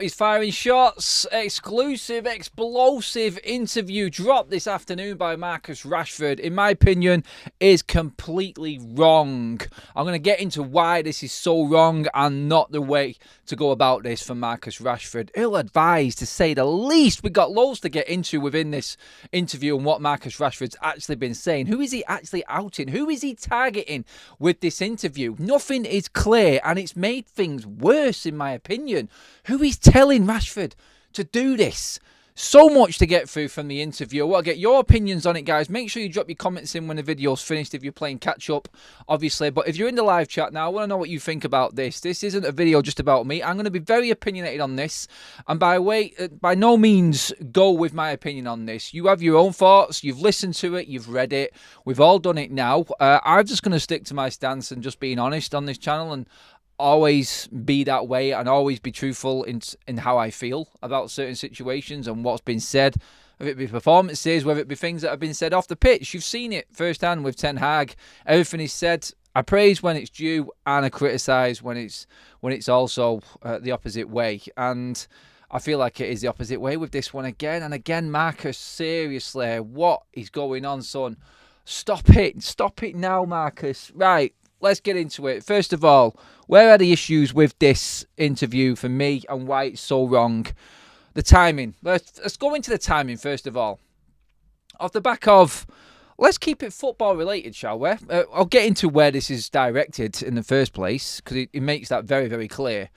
He's firing shots. Exclusive, explosive interview dropped this afternoon by Marcus Rashford. In my opinion, is completely wrong. I'm going to get into why this is so wrong and not the way to go about this for Marcus Rashford. Ill-advised, to say the least. We've got loads to get into within this interview and what Marcus Rashford's actually been saying. Who is he actually outing? Who is he targeting with this interview? Nothing is clear, and it's made things worse, in my opinion. Who is telling Rashford to do this? So much to get through from the interview. I want to get your opinions on it, guys. Make sure you drop your comments in when the video's finished if you're playing catch-up, obviously. But if you're in the live chat now, I want to know what you think about this. This isn't a video just about me. I'm going to be very opinionated on this. And by no means go with my opinion on this. You have your own thoughts. You've listened to it. You've read it. We've all done it now. I'm just going to stick to my stance and just being honest on this channel and always be that way and always be truthful in how I feel about certain situations and what's been said, whether it be performances, whether it be things that have been said off the pitch. You've seen it firsthand with Ten Hag. Everything is said. I praise when it's due and I criticise when it's also the opposite way. And I feel like it is the opposite way with this one again and again. Marcus, seriously, what is going on, son? Stop it now, Marcus. Right. Let's get into it. First of all, where are the issues with this interview for me and why it's so wrong? The timing. Let's go into the timing first of all. Off the back of, let's keep it football related, shall we? I'll get into where this is directed in the first place because it makes that very, very clear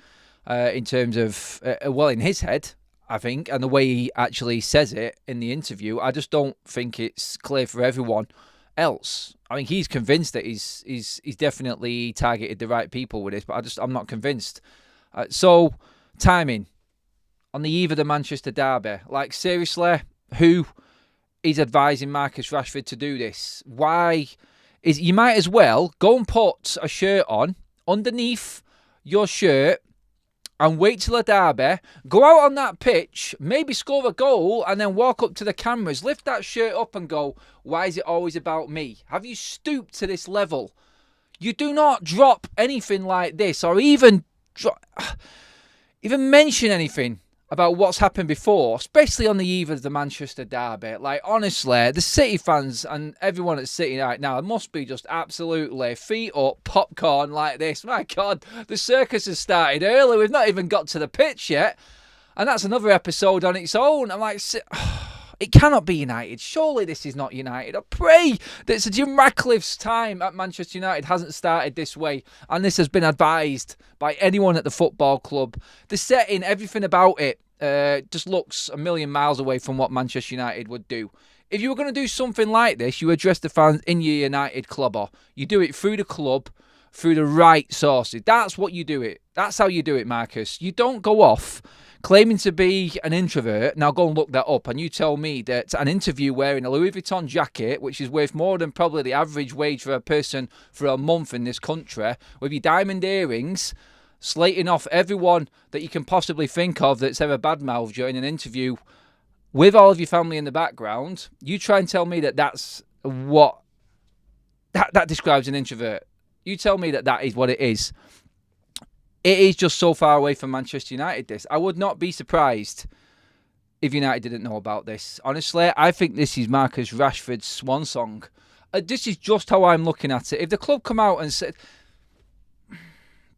in terms of, well, in his head, I think, and the way he actually says it in the interview. I just don't think it's clear for everyone else. I mean, he's convinced that he's definitely targeted the right people with this, but I'm not convinced. So, timing on the eve of the Manchester derby. Like, seriously, who is advising Marcus Rashford to do this? Why is you might as well go and put a shirt on underneath your shirt and wait till a derby, go out on that pitch, maybe score a goal, and then walk up to the cameras, lift that shirt up and go, why is it always about me? Have you stooped to this level? You do not drop anything like this or even mention anything about what's happened before, especially on the eve of the Manchester derby. Like, honestly, the City fans and everyone at City right now must be just absolutely feet up, popcorn like this. My God, the circus has started early. We've not even got to the pitch yet. And that's another episode on its own. I'm like, it cannot be United. Surely this is not United. I pray that Sir Jim Ratcliffe's time at Manchester United hasn't started this way. And this has been advised by anyone at the football club. The setting, everything about it, just looks a million miles away from what Manchester United would do. If you were going to do something like this, you address the fans in your United club, or you do it through the club, through the right sources. That's what you do it. That's how you do it, Marcus. You don't go off claiming to be an introvert. Now go and look that up, and you tell me that an interview wearing a Louis Vuitton jacket, which is worth more than probably the average wage for a person for a month in this country, with your diamond earrings, slating off everyone that you can possibly think of that's ever badmouthed you in an interview with all of your family in the background. You try and tell me that that's what that describes an introvert. You tell me that that is what it is. It is just so far away from Manchester United, this. I would not be surprised if United didn't know about this. Honestly, I think this is Marcus Rashford's swan song. This is just how I'm looking at it. If the club come out and said,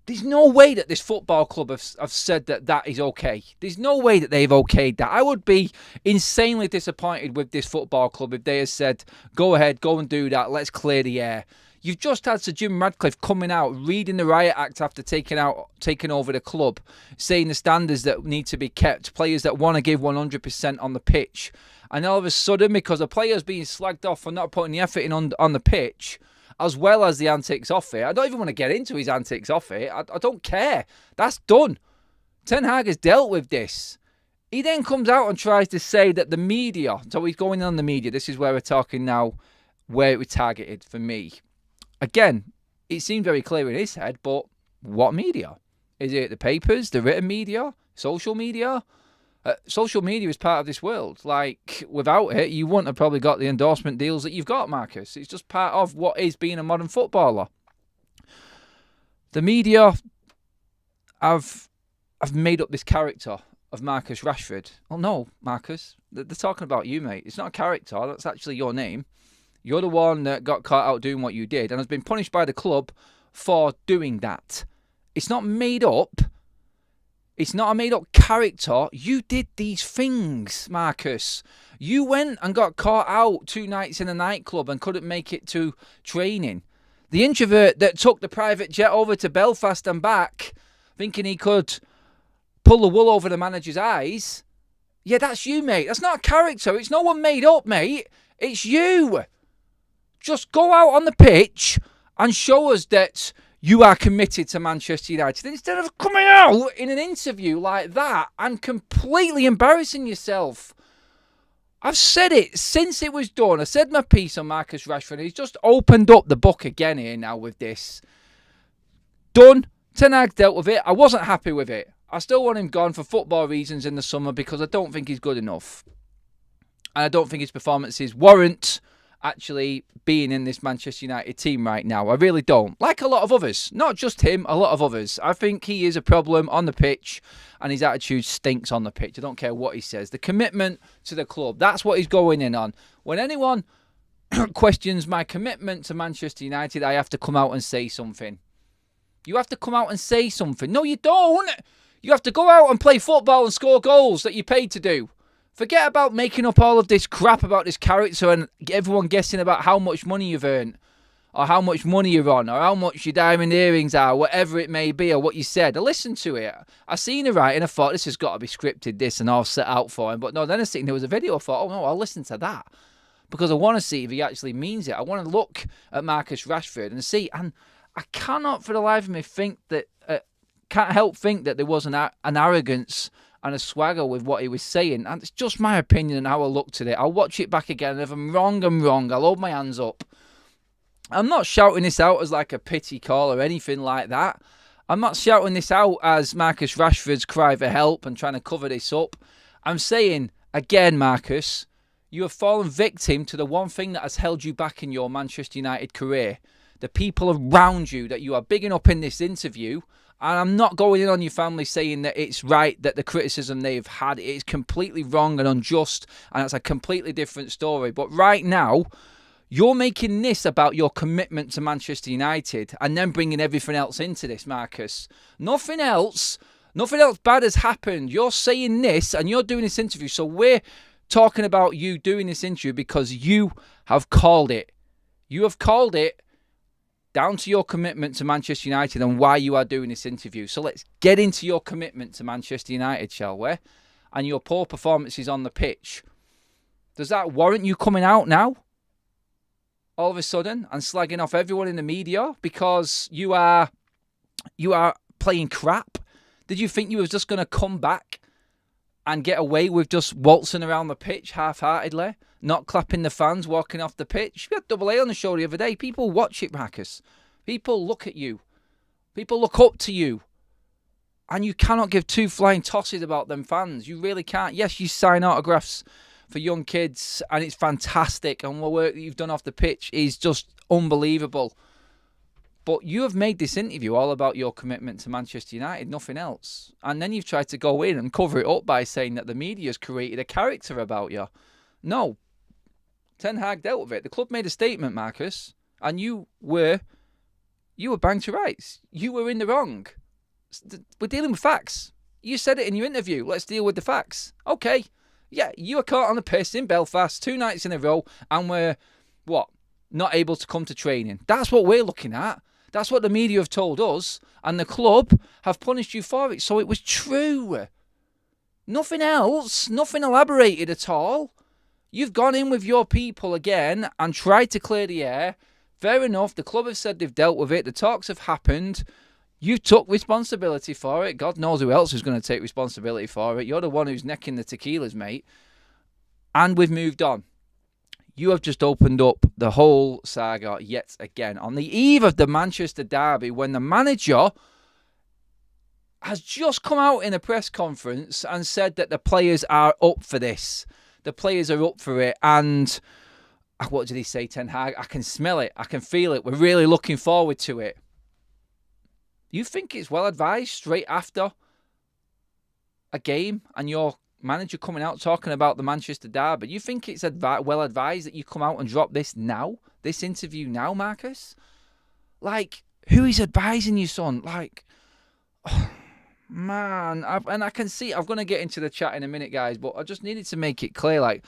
there's no way that this football club have said that that is okay. There's no way that they've okayed that. I would be insanely disappointed with this football club if they had said, go ahead, go and do that, let's clear the air. You've just had Sir Jim Ratcliffe coming out, reading the Riot Act after taking over the club, saying the standards that need to be kept, players that want to give 100% on the pitch. And all of a sudden, because a player's being slagged off for not putting the effort in on the pitch, as well as the antics off it. I don't even want to get into his antics off it. I don't care. That's done. Ten Hag has dealt with this. He then comes out and tries to say that the media, so he's going on the media. This is where we're talking now, where it was targeted for me. Again, it seemed very clear in his head, but what media? Is it the papers, the written media, social media? Social media is part of this world. Like, without it, you wouldn't have probably got the endorsement deals that you've got, Marcus. It's just part of what is being a modern footballer. The media have made up this character of Marcus Rashford. Oh, no, Marcus. They're talking about you, mate. It's not a character. That's actually your name. You're the one that got caught out doing what you did and has been punished by the club for doing that. It's not made up. It's not a made-up character. You did these things, Marcus. You went and got caught out 2 nights in a nightclub and couldn't make it to training. The introvert that took the private jet over to Belfast and back, thinking he could pull the wool over the manager's eyes. Yeah, that's you, mate. That's not a character. It's no one made up, mate. It's you. Just go out on the pitch and show us that you are committed to Manchester United instead of coming out in an interview like that and completely embarrassing yourself. I've said it since it was done. I said my piece on Marcus Rashford. He's just opened up the book again here now with this. Done. Ten Hag dealt with it. I wasn't happy with it. I still want him gone for football reasons in the summer because I don't think he's good enough. And I don't think his performances warrant actually being in this Manchester United team right now. I really don't. Like a lot of others. Not just him, a lot of others. I think he is a problem on the pitch and his attitude stinks on the pitch. I don't care what he says. The commitment to the club, that's what he's going in on. When anyone questions my commitment to Manchester United, I have to come out and say something. You have to come out and say something. No, you don't. You have to go out and play football and score goals that you're paid to do. Forget about making up all of this crap about this character and everyone guessing about how much money you've earned or how much money you're on or how much your diamond earrings are, whatever it may be, or what you said. I listened to it. I seen it right and I thought this has got to be scripted, this and all set out for him. But no, then I seen there was a video. I thought, oh no, I'll listen to that because I want to see if he actually means it. I want to look at Marcus Rashford and see. And I cannot for the life of me think that, can't help think that there was an arrogance and a swagger with what he was saying. And it's just my opinion and how I looked at it. I'll watch it back again. And if I'm wrong, I'm wrong. I'll hold my hands up. I'm not shouting this out as like a pity call or anything like that. I'm not shouting this out as Marcus Rashford's cry for help and trying to cover this up. I'm saying, again, Marcus, you have fallen victim to the one thing that has held you back in your Manchester United career. The people around you that you are bigging up in this interview. And I'm not going in on your family saying that it's right that the criticism they've had is completely wrong and unjust and it's a completely different story. But right now, you're making this about your commitment to Manchester United and then bringing everything else into this, Marcus. Nothing else bad has happened. You're saying this and you're doing this interview. So we're talking about you doing this interview because you have called it. You have called it down to your commitment to Manchester United and why you are doing this interview. So let's get into your commitment to Manchester United, shall we? And your poor performances on the pitch. Does that warrant you coming out now? All of a sudden and slagging off everyone in the media because you are playing crap? Did you think you was just going to come back and get away with just waltzing around the pitch half-heartedly? Not clapping the fans, walking off the pitch. We had Double A on the show the other day. People watch it, Marcus. People look at you. People look up to you. And you cannot give 2 flying tosses about them fans. You really can't. Yes, you sign autographs for young kids, and it's fantastic. And the work that you've done off the pitch is just unbelievable. But you have made this interview all about your commitment to Manchester United, nothing else. And then you've tried to go in and cover it up by saying that the media's created a character about you. No. Ten Hag dealt with it. The club made a statement, Marcus, and you were banged to rights. You were in the wrong. We're dealing with facts. You said it in your interview. Let's deal with the facts. Okay. Yeah, you were caught on the piss in Belfast 2 nights in a row, and we're, not able to come to training. That's what we're looking at. That's what the media have told us, and the club have punished you for it. So it was true. Nothing else. Nothing elaborated at all. You've gone in with your people again and tried to clear the air. Fair enough. The club have said they've dealt with it. The talks have happened. You took responsibility for it. God knows who else is going to take responsibility for it. You're the one who's necking the tequilas, mate. And we've moved on. You have just opened up the whole saga yet again on the eve of the Manchester derby when the manager has just come out in a press conference and said that the players are up for this. The players are up for it. And what did he say, Ten Hag? I can smell it. I can feel it. We're really looking forward to it. You think it's well advised straight after a game and your manager coming out talking about the Manchester derby, you think it's well advised that you come out and drop this now, this interview now, Marcus? Like, who is advising you, son? Like, oh, man, I can see, I'm going to get into the chat in a minute, guys, but I just needed to make it clear, like,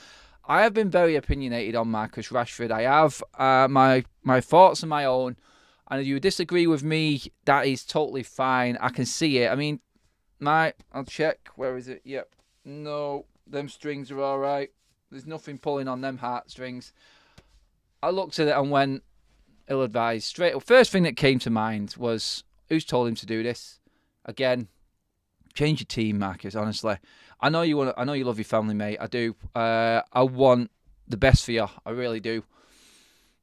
I have been very opinionated on Marcus Rashford. I have. My thoughts are my own. And if you disagree with me, that is totally fine. I can see it. I mean, I'll check. Where is it? Yep. No, them strings are all right. There's nothing pulling on them heartstrings. I looked at it and went, ill-advised. Straight up. First thing that came to mind was, who's told him to do this? Again, change your team, Marcus, honestly. I know you love your family, mate. I do. I want the best for you. I really do.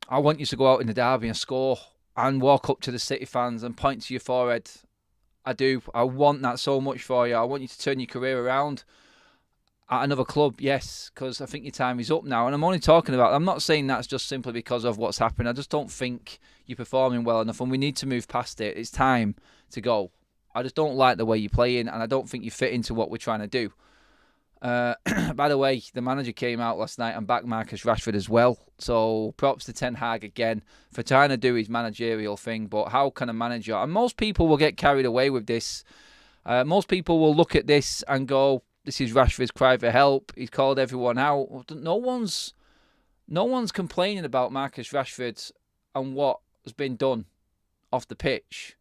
I want you to go out in the derby and score and walk up to the City fans and point to your forehead. I do. I want that so much for you. I want you to turn your career around at another club, yes, because I think your time is up now. And I'm only talking about, I'm not saying that's just simply because of what's happened. I just don't think you're performing well enough and we need to move past it. It's time to go. I just don't like the way you're playing and I don't think you fit into what we're trying to do. By the way, the manager came out last night and backed Marcus Rashford as well. So props to Ten Hag again for trying to do his managerial thing. But how can a manager... And most people will get carried away with this. Most people will look at this and go, this is Rashford's cry for help. He's called everyone out. No one's complaining about Marcus Rashford and what has been done off the pitch.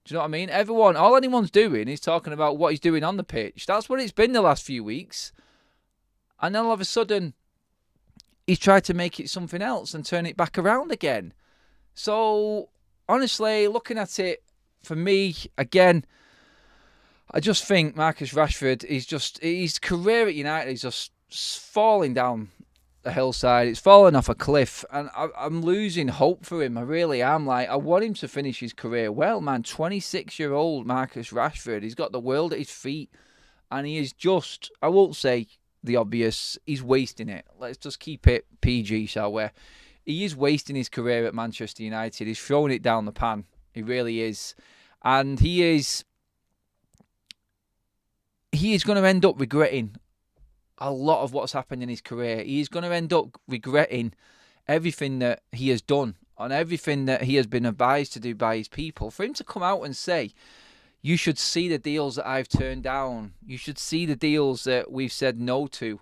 Do you know what I mean? All anyone's doing is talking about what he's doing on the pitch. That's what it's been the last few weeks. And then all of a sudden, he's tried to make it something else and turn it back around again. So, honestly, looking at it, for me, again, I just think Marcus Rashford is his career at United is just falling down the hillside. It's falling off a cliff and I'm losing hope for him. I really am. Like, I want him to finish his career well, man. 26-year-old Marcus Rashford. He's got the world at his feet and he is just, I won't say the obvious, he's wasting it. Let's just keep it PG, shall we? He is wasting his career at Manchester United. He's throwing it down the pan. He really is. And he is going to end up regretting a lot of what's happened in his career. He is going to end up regretting everything that he has done and everything that he has been advised to do by his people. For him to come out and say, you should see the deals that I've turned down. You should see the deals that we've said no to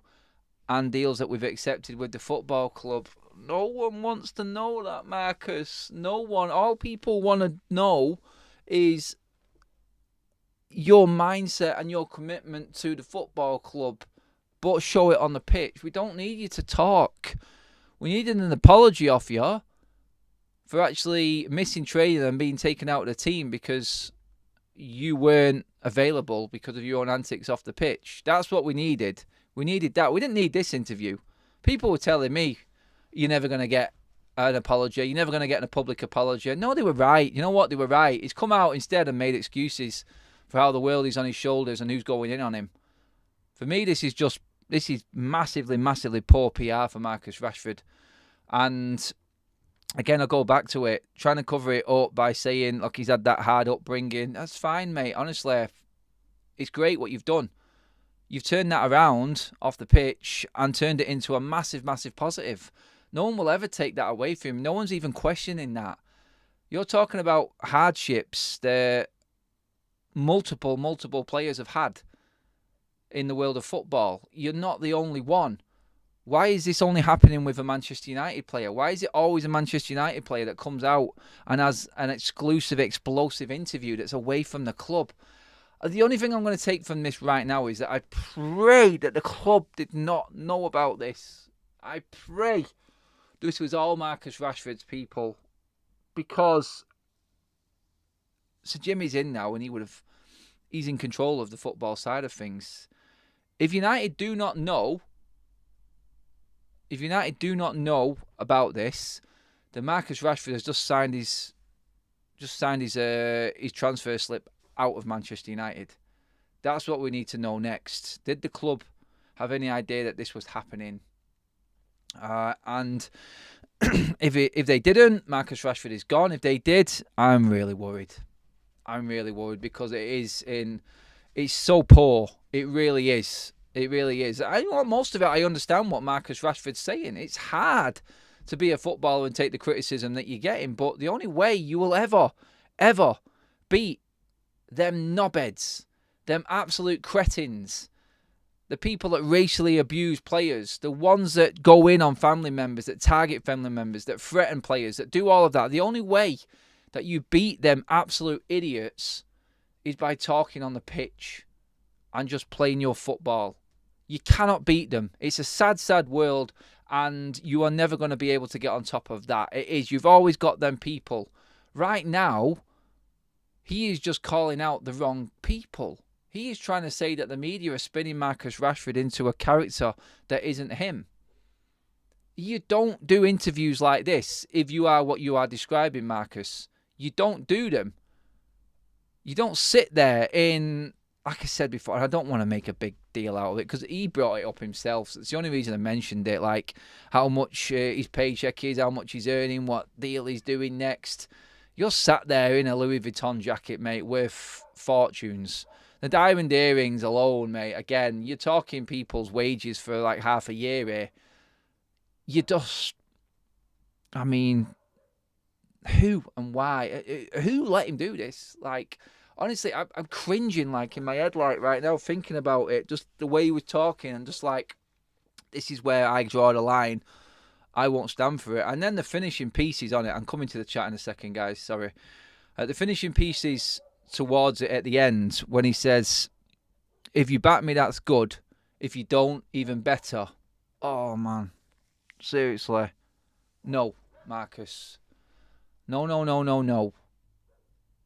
and deals that we've accepted with the football club. No one wants to know that, Marcus. No one. All people want to know is your mindset and your commitment to the football club, but show it on the pitch. We don't need you to talk. We need an apology off you for actually missing training and being taken out of the team because you weren't available because of your own antics off the pitch. That's what we needed. We needed that. We didn't need this interview. People were telling me, you're never going to get an apology. You're never going to get a public apology. No, they were right. You know what? They were right. He's come out instead and made excuses for how the world is on his shoulders and who's going in on him. For me, this is massively, massively poor PR for Marcus Rashford. And again, I'll go back to it. Trying to cover it up by saying, look, he's had that hard upbringing. That's fine, mate. Honestly, it's great what you've done. You've turned that around off the pitch and turned it into a massive, massive positive. No one will ever take that away from him. No one's even questioning that. You're talking about hardships that multiple players have had in the world of football. You're not the only one. Why is this only happening with a Manchester United player? Why is it always a Manchester United player that comes out and has an exclusive, explosive interview that's away from the club? The only thing I'm going to take from this right now is that I pray that the club did not know about this. I pray this was all Marcus Rashford's people, because Sir Jimmy's in now and he's in control of the football side of things. If United do not know about this, then Marcus Rashford has just signed his transfer slip out of Manchester United. That's what we need to know next. Did the club have any idea that this was happening? And if they didn't, Marcus Rashford is gone. If they did, I'm really worried. I'm really worried because it's It's so poor. It really is. It really is. Most of it, I understand what Marcus Rashford's saying. It's hard to be a footballer and take the criticism that you're getting, but the only way you will ever beat them knobheads, them absolute cretins, the people that racially abuse players, the ones that go in on family members, that target family members, that threaten players, that do all of that, the only way that you beat them absolute idiots is by talking on the pitch and just playing your football. You cannot beat them. It's a sad, sad world, and you are never going to be able to get on top of that. It is. You've always got them people. Right now, he is just calling out the wrong people. He is trying to say that the media are spinning Marcus Rashford into a character that isn't him. You don't do interviews like this if you are what you are describing, Marcus. You don't do them. You don't sit there in, like I said before, and I don't want to make a big deal out of it because he brought it up himself. So it's the only reason I mentioned it, like how much his paycheck is, how much he's earning, what deal he's doing next. You're sat there in a Louis Vuitton jacket, mate, worth fortunes. The diamond earrings alone, mate, again, you're talking people's wages for like half a year here. You just, I mean, who and why? Who let him do this? Like, honestly, I'm cringing like in my head like right now thinking about it. Just the way he was talking and just like, this is where I draw the line. I won't stand for it. And then the finishing pieces on it. I'm coming to the chat in a second, guys. Sorry. The finishing pieces towards it at the end when he says, if you back me, that's good. If you don't, even better. Oh, man. Seriously. No, Marcus. No.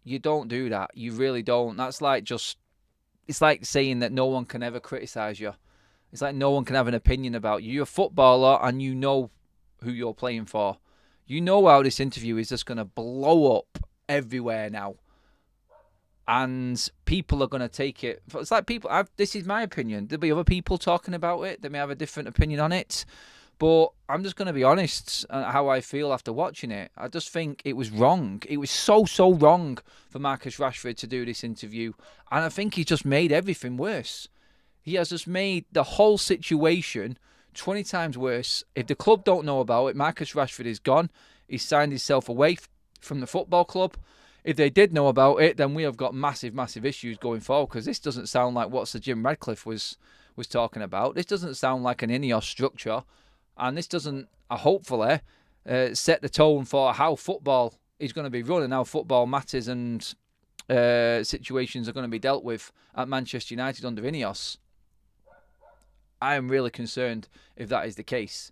You don't do that. You really don't. That's like just, it's like saying that no one can ever criticise you. It's like no one can have an opinion about you. You're a footballer and you know who you're playing for. You know how this interview is just going to blow up everywhere now. And people are going to take it. It's like people, this is my opinion. There'll be other people talking about it. They may have a different opinion on it. But I'm just going to be honest how I feel after watching it. I just think it was wrong. It was so wrong for Marcus Rashford to do this interview. And I think he's just made everything worse. He has just made the whole situation 20 times worse. If the club don't know about it, Marcus Rashford is gone. He's signed himself away from the football club. If they did know about it, then we have got massive issues going forward, because this doesn't sound like what Sir Jim Radcliffe was talking about. This doesn't sound like an Ineos structure. And this doesn't, hopefully, set the tone for how football is going to be run and how football matters and situations are going to be dealt with at Manchester United under Ineos. I am really concerned if that is the case.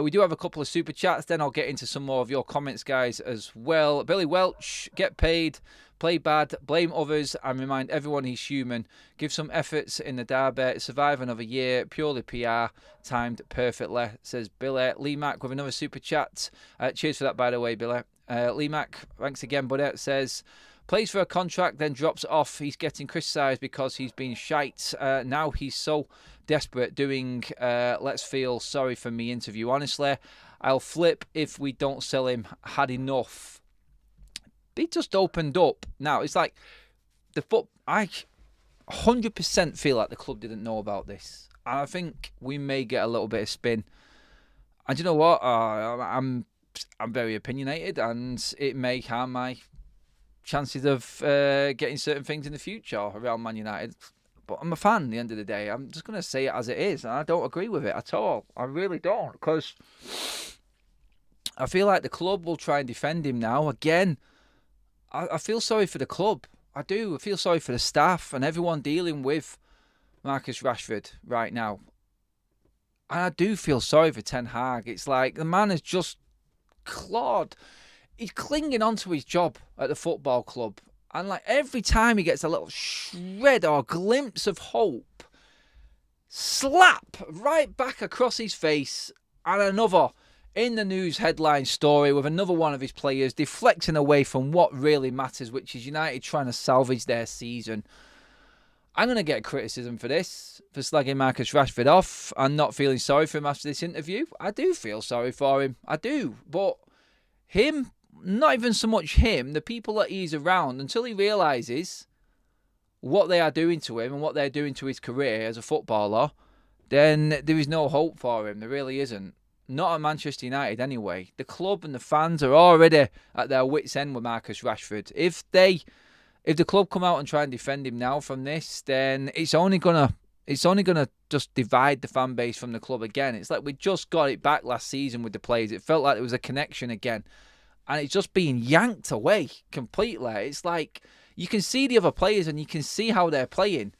We do have a couple of super chats. Then I'll get into some more of your comments, guys, as well. Billy Welch, get paid, play bad, blame others, and remind everyone he's human. Give some efforts in the derby, survive another year, purely PR, timed perfectly, says Billy. Lee Mack with another super chat. Cheers for that, by the way, Billy. Lee Mack, thanks again, buddy, says, plays for a contract, then drops it off. He's getting criticised because he's been shite. Now he's so desperate doing let's feel sorry for me interview. Honestly, I'll flip if we don't sell him. Had enough. They just opened up. Now, it's like I 100% feel like the club didn't know about this. And I think we may get a little bit of spin. And you know what? I'm very opinionated, and it may harm my chances of getting certain things in the future around Man United. But I'm a fan at the end of the day. I'm just going to say it as it is. And I don't agree with it at all. I really don't. Because I feel like the club will try and defend him now. Again, I feel sorry for the club. I do. I feel sorry for the staff and everyone dealing with Marcus Rashford right now. And I do feel sorry for Ten Hag. It's like the man has just clawed. He's clinging onto his job at the football club. And like every time he gets a little shred or glimpse of hope, slap right back across his face, and another in the news headline story with another one of his players deflecting away from what really matters, which is United trying to salvage their season. I'm going to get criticism for this, for slagging Marcus Rashford off and not feeling sorry for him after this interview. I do feel sorry for him. I do. But him, not even so much him, the people that he's around, until he realises what they are doing to him and what they're doing to his career as a footballer, then there is no hope for him. There really isn't. Not at Manchester United anyway. The club and the fans are already at their wits' end with Marcus Rashford. If the club come out and try and defend him now from this, then it's only gonna just divide the fan base from the club again. It's like we just got it back last season with the players. It felt like there was a connection again, and it's just being yanked away completely. It's like you can see the other players and you can see how they're playing.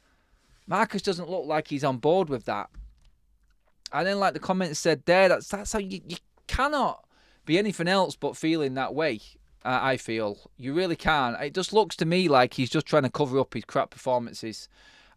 Marcus doesn't look like he's on board with that. And then, like the comments said there, that's how you cannot be anything else but feeling that way. I feel you really can't. It just looks to me like he's just trying to cover up his crap performances.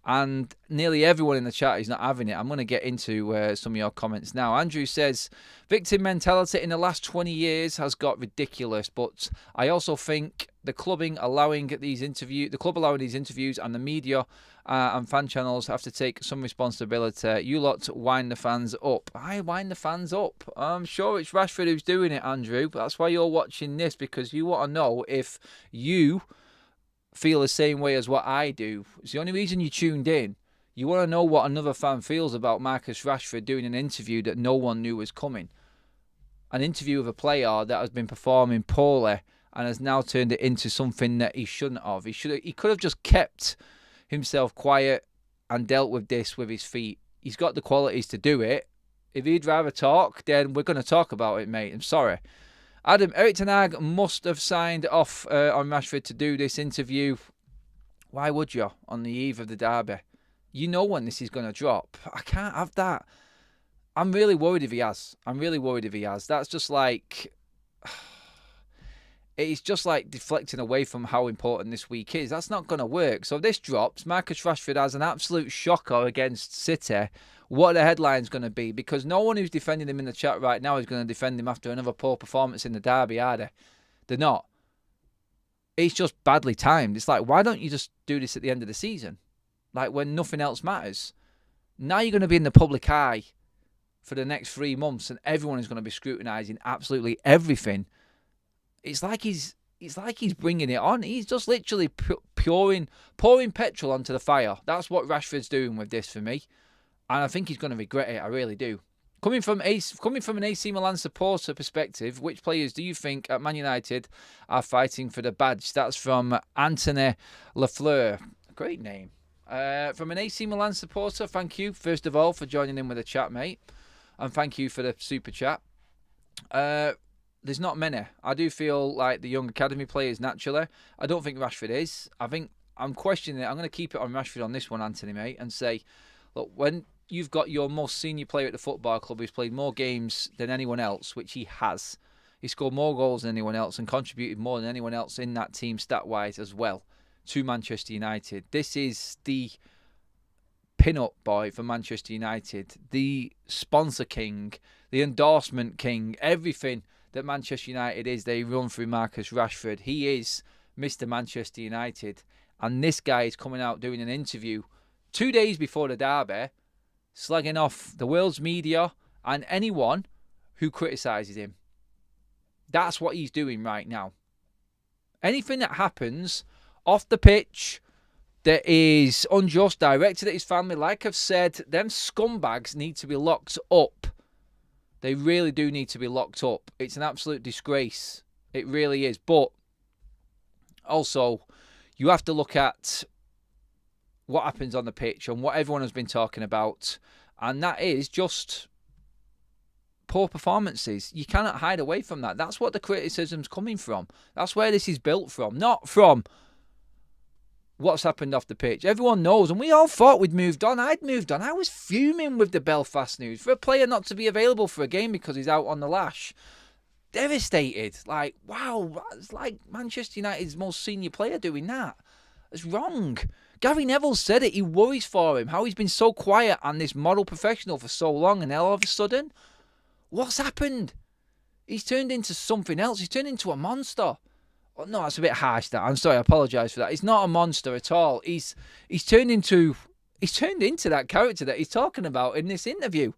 And nearly everyone in the chat is not having it. I'm going to get into some of your comments now. Andrew says, victim mentality in the last 20 years has got ridiculous, but I also think the club allowing these interviews and the media and fan channels have to take some responsibility. You lot wind the fans up. I wind the fans up. I'm sure it's Rashford who's doing it, Andrew. That's why you're watching this, because you want to know if you feel the same way as what I do. It's the only reason you tuned in. You want to know what another fan feels about Marcus Rashford doing an interview that no one knew was coming. An interview with a player that has been performing poorly and has now turned it into something that he shouldn't have. He could have just kept himself quiet and dealt with this with his feet. He's got the qualities to do it. If he'd rather talk, then we're going to talk about it, mate. I'm sorry. Adam, Erik ten Hag must have signed off on Rashford to do this interview. Why would you on the eve of the derby? You know when this is going to drop. I can't have that. I'm really worried if he has. That's just like... It's just like deflecting away from how important this week is. That's not going to work. So if this drops, Marcus Rashford has an absolute shocker against City. What the headline's going to be, because no one who's defending him in the chat right now is going to defend him after another poor performance in the derby, are they? They're not. It's just badly timed. It's like, why don't you just do this at the end of the season? Like when nothing else matters. Now you're going to be in the public eye for the next 3 months and everyone is going to be scrutinising absolutely everything. It's like he's bringing it on. He's just literally pouring petrol onto the fire. That's what Rashford's doing with this for me. And I think he's going to regret it. I really do. Coming from an AC Milan supporter perspective, which players do you think at Man United are fighting for the badge? That's from Anthony Lafleur. Great name. From an AC Milan supporter, thank you, first of all, for joining in with the chat, mate. And thank you for the super chat. There's not many. I do feel like the young academy players naturally. I don't think Rashford is. I think I'm questioning it. I'm going to keep it on Rashford on this one, Anthony, mate, and say, look, when you've got your most senior player at the football club who's played more games than anyone else, which he has. He scored more goals than anyone else and contributed more than anyone else in that team stat-wise as well to Manchester United. This is the pin-up boy for Manchester United, the sponsor king, the endorsement king, everything that Manchester United is, they run through Marcus Rashford. He is Mr. Manchester United. And this guy is coming out doing an interview 2 days before the derby, slagging off the world's media and anyone who criticises him. That's what he's doing right now. Anything that happens off the pitch that is unjust, directed at his family, like I've said, them scumbags need to be locked up. They really do need to be locked up. It's an absolute disgrace. It really is. But also, you have to look at what happens on the pitch and what everyone has been talking about. And that is just poor performances. You cannot hide away from that. That's what the criticism's coming from. That's where this is built from. Not from what's happened off the pitch. Everyone knows, and we all thought we'd moved on. I'd moved on. I was fuming with the Belfast news for a player not to be available for a game because he's out on the lash. Devastated. Like, wow, it's like Manchester United's most senior player doing that. It's wrong. Gary Neville said it. He worries for him. How he's been so quiet and this model professional for so long, and all of a sudden, what's happened? He's turned into something else. He's turned into a monster. Oh, no, that's a bit harsh. That I'm sorry. I apologise for that. He's not a monster at all. He's turned into that character that he's talking about in this interview.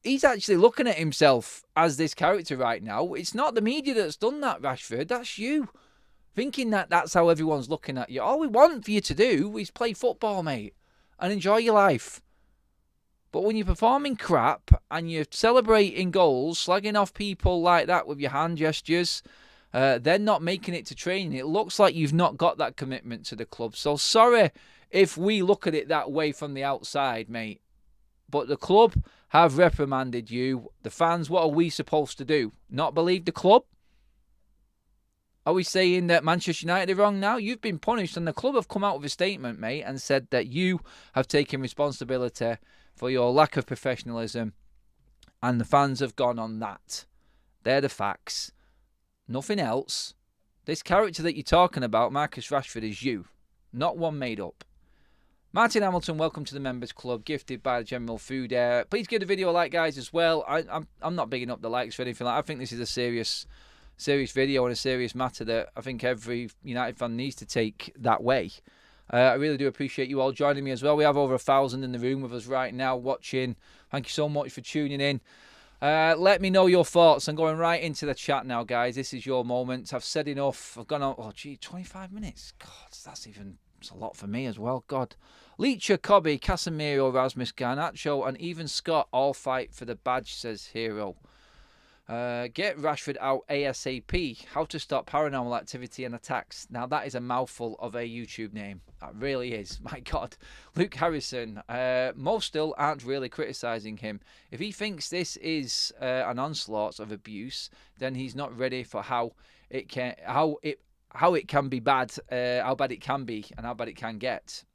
He's actually looking at himself as this character right now. It's not the media that's done that, Rashford. That's you. thinking that that's how everyone's looking at you. All we want for you to do is play football, mate, and enjoy your life. But when you're performing crap and you're celebrating goals, slagging off people like that with your hand gestures, then not making it to training, it looks like you've not got that commitment to the club. So sorry if we look at it that way from the outside, mate. But the club have reprimanded you. The fans, what are we supposed to do? Not believe the club? Are we saying that Manchester United are wrong now? You've been punished, and the club have come out with a statement, mate, and said that you have taken responsibility for your lack of professionalism, and the fans have gone on that. They're the facts. Nothing else. This character that you're talking about, Marcus Rashford, is you, not one made up. Martin Hamilton, welcome to the Members Club, gifted by the General Food Air. Please give the video a like, guys, as well. I'm not bigging up the likes or anything like that. I think this is a serious video and a serious matter that I think every United fan needs to take that way. I really do appreciate you all joining me as well. We have over 1,000 in the room with us right now watching. Thank you so much for tuning in. Let me know your thoughts. I'm going right into the chat now, guys. This is your moment. I've said enough. I've gone on. Oh, gee, 25 minutes. God, that's a lot for me as well. God. Leacher, Cobby, Casemiro, Rasmus, Garnacho, and even Scott all fight for the badge, says Hero. Get Rashford out ASAP. How to stop paranormal activity and attacks. Now that is a mouthful of a YouTube name. That really is. My God. Luke Harrison. Most still aren't really criticising him. If he thinks this is an onslaught of abuse, then he's not ready for how it can be bad, how bad it can be, and how bad it can get.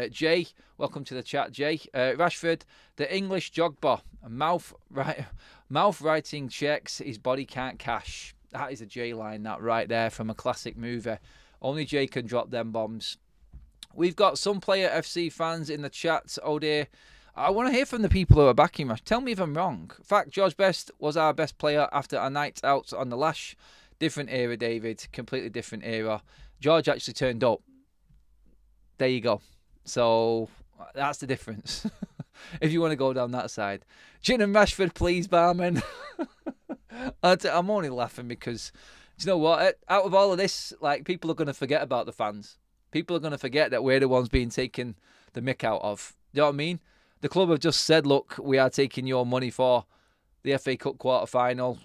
Jay, welcome to the chat, Jay. Rashford, the English jogba, mouth writing checks his body can't cash. That is a Jay line, that right there, from a classic movie. Only Jay can drop them bombs. We've got some Player FC fans in the chat. Oh dear. I want to hear from the people who are backing Rash. Tell me if I'm wrong. In fact, George Best was our best player after a night out on the Lash. Different era, David. Completely different era. George actually turned up. There you go. So that's the difference. If you want to go down that side. Gin and Rashford, please, barman. I'm only laughing because, do you know what? Out of all of this, like, people are going to forget about the fans. People are going to forget that we're the ones being taken the mick out of. Do you know what I mean? The club have just said, look, we are taking your money for the FA Cup quarter-final.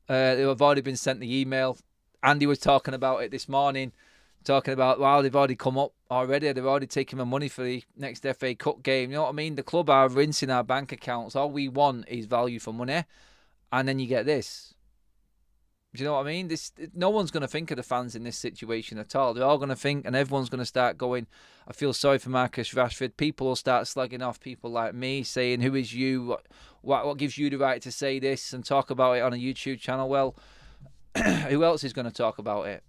They have already been sent the email. Andy was talking about it this morning. Talking about, wow, they've already come up already. They've already taken my money for the next FA Cup game. You know what I mean? The club are rinsing our bank accounts. All we want is value for money. And then you get this. Do you know what I mean? No one's going to think of the fans in this situation at all. They're all going to think, and everyone's going to start going, I feel sorry for Marcus Rashford. People will start slagging off people like me, saying, who is you? What gives you the right to say this and talk about it on a YouTube channel? Well, who else is going to talk about it?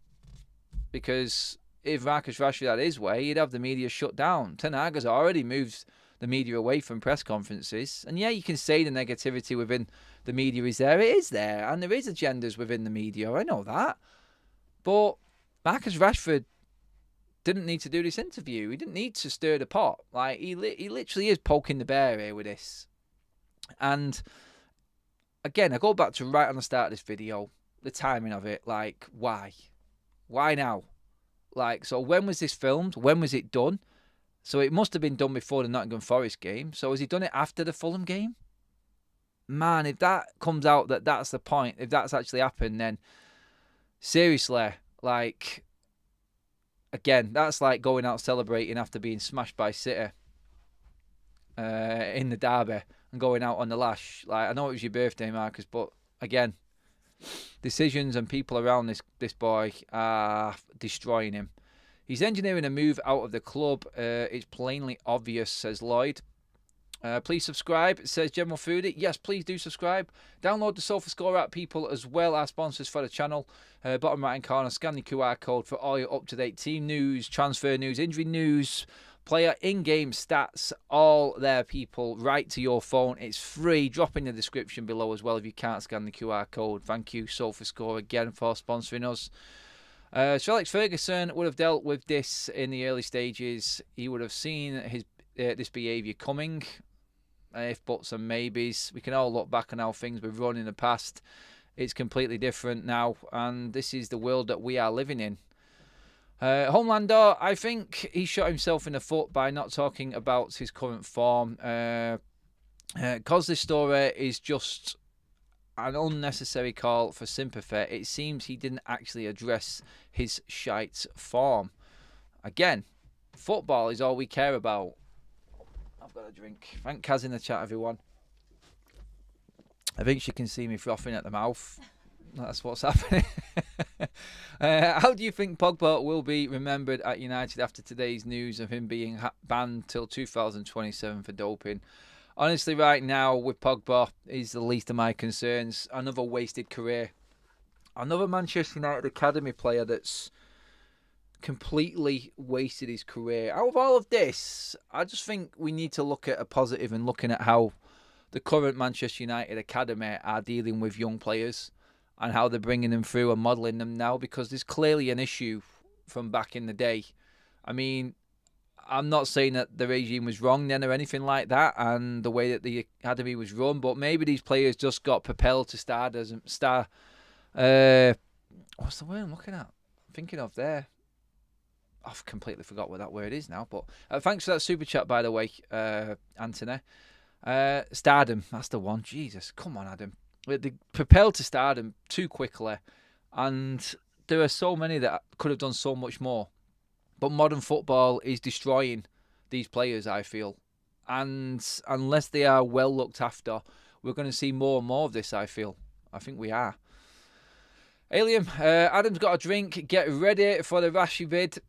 Because if Marcus Rashford had his way, he'd have the media shut down. Ten Hag has already moved the media away from press conferences. And yeah, you can say the negativity within the media is there. It is there. And there is agendas within the media. I know that. But Marcus Rashford didn't need to do this interview. He didn't need to stir the pot. Like, he literally is poking the bear here with this. And again, I go back to right on the start of this video, the timing of it. Like, why? Why now? Like, so when was this filmed? When was it done? So it must have been done before the Nottingham Forest game. So has he done it after the Fulham game? Man, if that comes out that that's the point, if that's actually happened, then seriously, like, again, that's like going out celebrating after being smashed by City in the derby and going out on the lash. Like, I know it was your birthday, Marcus, but again, decisions and people around this boy are destroying him. He's engineering a move out of the club. It's plainly obvious, says Lloyd. Please subscribe, says General Foodie. Yes, please do subscribe. Download the SofaScore app, people, as well, our sponsors for the channel. Bottom right-hand corner, scan the QR code for all your up-to-date team news, transfer news, injury news, player in-game stats, all there, people, right to your phone. It's free. Drop in the description below as well if you can't scan the QR code. Thank you, SofaScore, again, for sponsoring us. Sir Alex Ferguson would have dealt with this in the early stages. He would have seen his this behaviour coming. If buts and maybes. We can all look back on how things were run in the past. It's completely different now, and this is the world that we are living in. Homelander, I think he shot himself in the foot by not talking about his current form. Because this story is just an unnecessary call for sympathy, it seems he didn't actually address his shite form. Again, football is all we care about. I've got a drink. Thank Kaz in the chat, everyone. I think she can see me frothing at the mouth. That's what's happening. How do you think Pogba will be remembered at United after today's news of him being banned till 2027 for doping? Honestly, right now, with Pogba, he's the least of my concerns. Another wasted career. Another Manchester United Academy player that's completely wasted his career. Out of all of this, I just think we need to look at a positive and looking at how the current Manchester United Academy are dealing with young players and how they're bringing them through and modelling them now, because there's clearly an issue from back in the day. I mean, I'm not saying that the regime was wrong then or anything like that and the way that the academy was run, but maybe these players just got propelled to stardom. What's the word I'm looking at? I'm thinking of there. I've completely forgot what that word is now, but thanks for that super chat, by the way, Anthony. Stardom, that's the one. Jesus, come on, Adam. They propelled to stardom too quickly, and there are so many that could have done so much more. But modern football is destroying these players, I feel. And unless they are well looked after, we're going to see more and more of this, I feel. I think we are. Alien, Adam's got a drink. Get ready for the Rashi vid.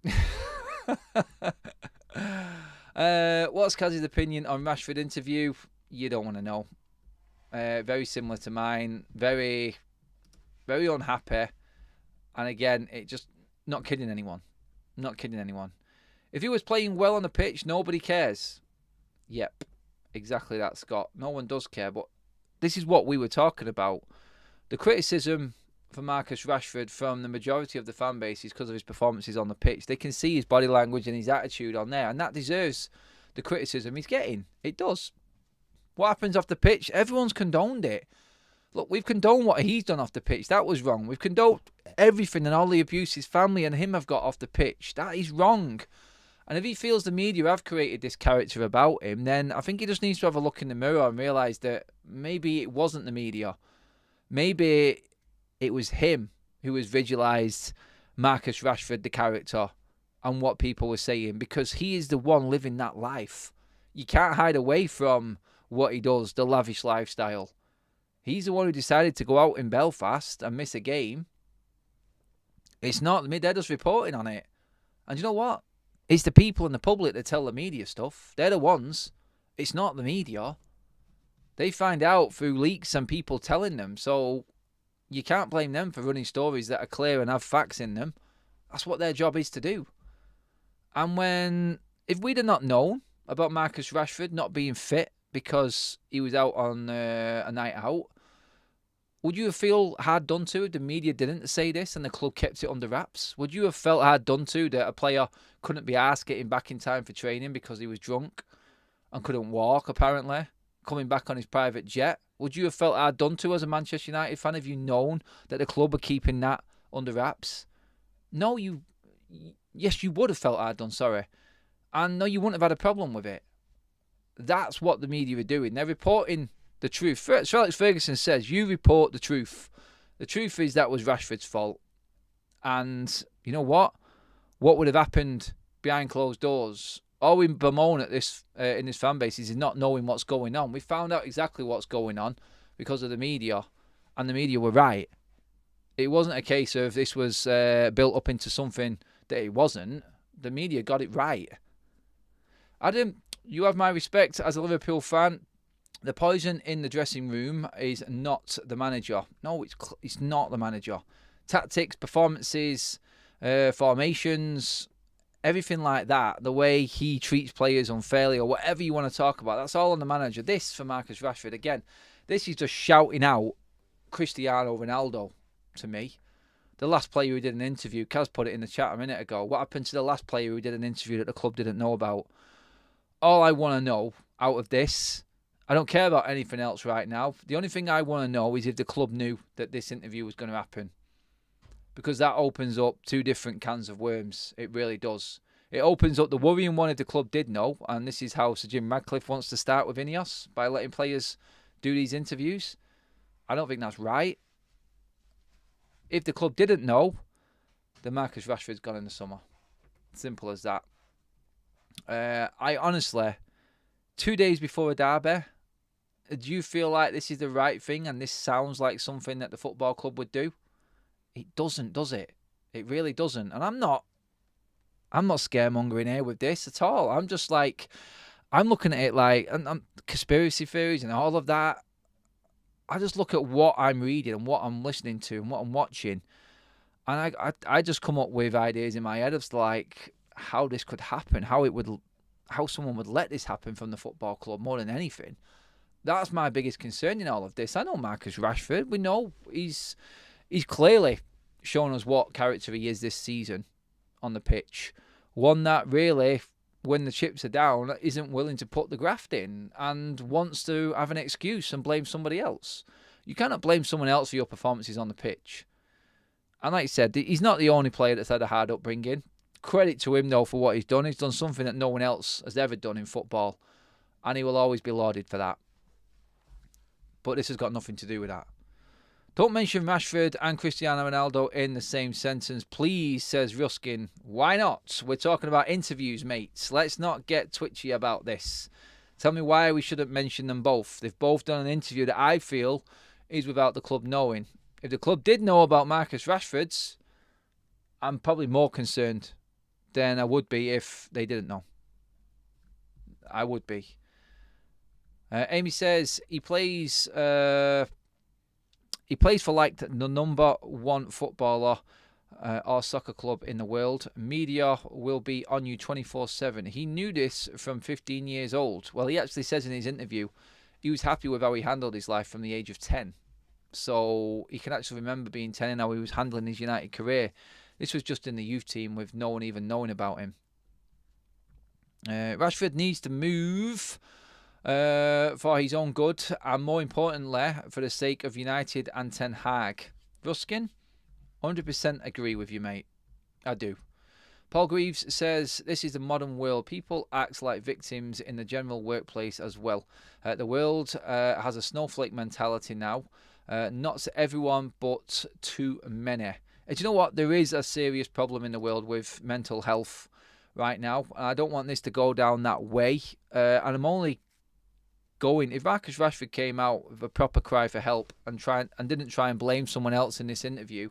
What's Kaz's opinion on Rashford interview? You don't want to know. Very similar to mine. Very, very unhappy. And again, it just not kidding anyone. Not kidding anyone. If he was playing well on the pitch, nobody cares. Yep, exactly that, Scott. No one does care. But this is what we were talking about. The criticism for Marcus Rashford from the majority of the fan base is because of his performances on the pitch. They can see his body language and his attitude on there, and that deserves the criticism he's getting. It does. What happens off the pitch? Everyone's condoned it. Look, we've condoned what he's done off the pitch. That was wrong. We've condoned everything and all the abuse his family and him have got off the pitch. That is wrong. And if he feels the media have created this character about him, then I think he just needs to have a look in the mirror and realise that maybe it wasn't the media. Maybe it was him who has visualised Marcus Rashford, the character, and what people were saying, because he is the one living that life. You can't hide away from what he does, the lavish lifestyle. He's the one who decided to go out in Belfast and miss a game. It's not me. They're just reporting on it. And you know what? It's the people in the public that tell the media stuff. They're the ones. It's not the media. They find out through leaks and people telling them. So you can't blame them for running stories that are clear and have facts in them. That's what their job is to do. And if we'd have not known about Marcus Rashford not being fit because he was out on a night out, would you have felt hard done to if the media didn't say this and the club kept it under wraps? Would you have felt hard done to that a player couldn't be asked getting back in time for training because he was drunk and couldn't walk, apparently, coming back on his private jet? Would you have felt hard done to as a Manchester United fan if you known that the club were keeping that under wraps? No, yes, you would have felt hard done, sorry. And no, you wouldn't have had a problem with it. That's what the media are doing. They're reporting the truth. Sir Alex Ferguson says, you report the truth. The truth is that was Rashford's fault. And you know what? What would have happened behind closed doors? All we bemoan at this in this fan base is not knowing what's going on. We found out exactly what's going on because of the media, and the media were right. It wasn't a case of this was built up into something that it wasn't. The media got it right. Adam, you have my respect as a Liverpool fan. The poison in the dressing room is not the manager. No, it's not the manager. Tactics, performances, formations, everything like that, the way he treats players unfairly or whatever you want to talk about, that's all on the manager. This, for Marcus Rashford, again, this is just shouting out Cristiano Ronaldo to me. The last player who did an interview, Kaz put it in the chat a minute ago. What happened to the last player who did an interview that the club didn't know about? All I want to know out of this, I don't care about anything else right now. The only thing I want to know is if the club knew that this interview was going to happen. because that opens up two different cans of worms. It really does. It opens up the worrying one if the club did know, and this is how Sir Jim Radcliffe wants to start with Ineos, by letting players do these interviews. I don't think that's right. If the club didn't know, then Marcus Rashford's gone in the summer. Simple as that. I honestly, 2 days before a derby, do you feel like this is the right thing and this sounds like something that the football club would do? It doesn't, does it? It really doesn't. And I'm not scaremongering here with this at all. I'm just like, I'm looking at it like, and conspiracy theories and all of that. I just look at what I'm reading and what I'm listening to and what I'm watching, and I just come up with ideas in my head of like how this could happen, how someone would let this happen from the football club more than anything. That's my biggest concern in all of this. I know Marcus Rashford. We know he's clearly shown us what character he is this season on the pitch. One that really, when the chips are down, isn't willing to put the graft in and wants to have an excuse and blame somebody else. You cannot blame someone else for your performances on the pitch. And like I said, he's not the only player that's had a hard upbringing. Credit to him, though, for what he's done. He's done something that no one else has ever done in football, and he will always be lauded for that. But this has got nothing to do with that. Don't mention Rashford and Cristiano Ronaldo in the same sentence, please, says Ruskin. Why not? We're talking about interviews, mates. Let's not get twitchy about this. Tell me why we shouldn't mention them both. They've both done an interview that I feel is without the club knowing. If the club did know about Marcus Rashford's, I'm probably more concerned than I would be if they didn't know. I would be. Amy says he plays for like the number one footballer or soccer club in the world. Media will be on you 24/7. He knew this from 15 years old. Well, he actually says in his interview he was happy with how he handled his life from the age of 10. So he can actually remember being 10 and how he was handling his United career. This was just in the youth team with no one even knowing about him. Rashford needs to move for his own good and, more importantly, for the sake of United and Ten Hag. Ruskin, 100% agree with you, mate. I do. Paul Greaves says, this is the modern world. People act like victims in the general workplace as well. The world has a snowflake mentality now. Not to everyone, but too many. And do you know what? There is a serious problem in the world with mental health right now. And I don't want this to go down that way. And I'm only going, if Marcus Rashford came out with a proper cry for help and didn't try and blame someone else in this interview,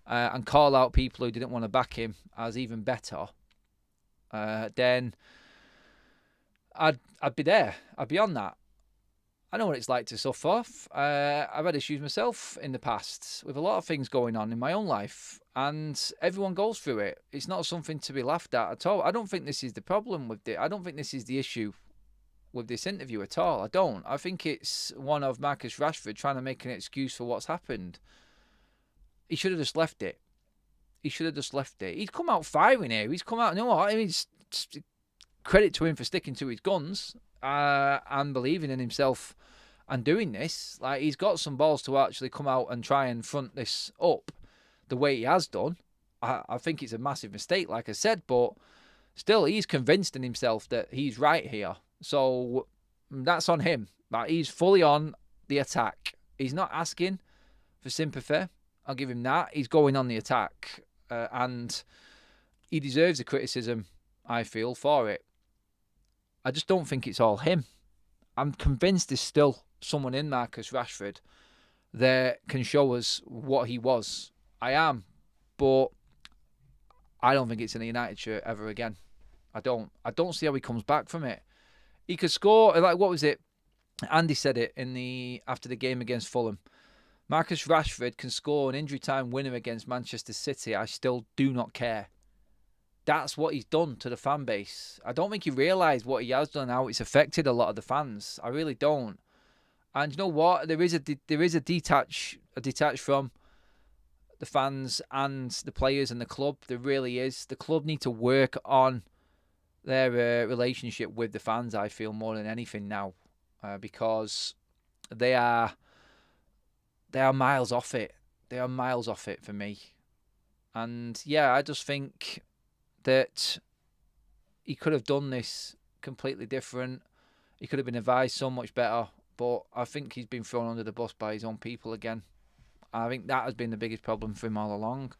and call out people who didn't want to back him as even better, then I'd be there. I'd be on that. I know what it's like to suffer. I've had issues myself in the past with a lot of things going on in my own life, and everyone goes through it. It's not something to be laughed at all. I don't think this is the problem with it. I don't think this is the issue with this interview at all. I don't. I think it's one of Marcus Rashford trying to make an excuse for what's happened. He should have just left it. He's come out firing here. He's come out, you know what? I mean, credit to him for sticking to his guns and believing in himself and doing this. Like, he's got some balls to actually come out and try and front this up the way he has done. I think it's a massive mistake, like I said, but still, he's convinced in himself that he's right here. So that's on him. Like, he's fully on the attack. He's not asking for sympathy. I'll give him that. He's going on the attack. And he deserves the criticism, I feel, for it. I just don't think it's all him. I'm convinced there's still someone in Marcus Rashford that can show us what he was. I am. But I don't think it's in a United shirt ever again. I don't see how he comes back from it. He could score, like, what was it? Andy said it after the game against Fulham. Marcus Rashford can score an injury time winner against Manchester City. I still do not care. That's what he's done to the fan base. I don't think he realised what he has done, how it's affected a lot of the fans. I really don't. And you know what? There is a detach from the fans and the players and the club. There really is. The club need to work on their relationship with the fans, I feel, more than anything now, because they are miles off it. They are miles off it for me. And yeah, I just think that he could have done this completely different. He could have been advised so much better. But I think he's been thrown under the bus by his own people again. I think that has been the biggest problem for him all along.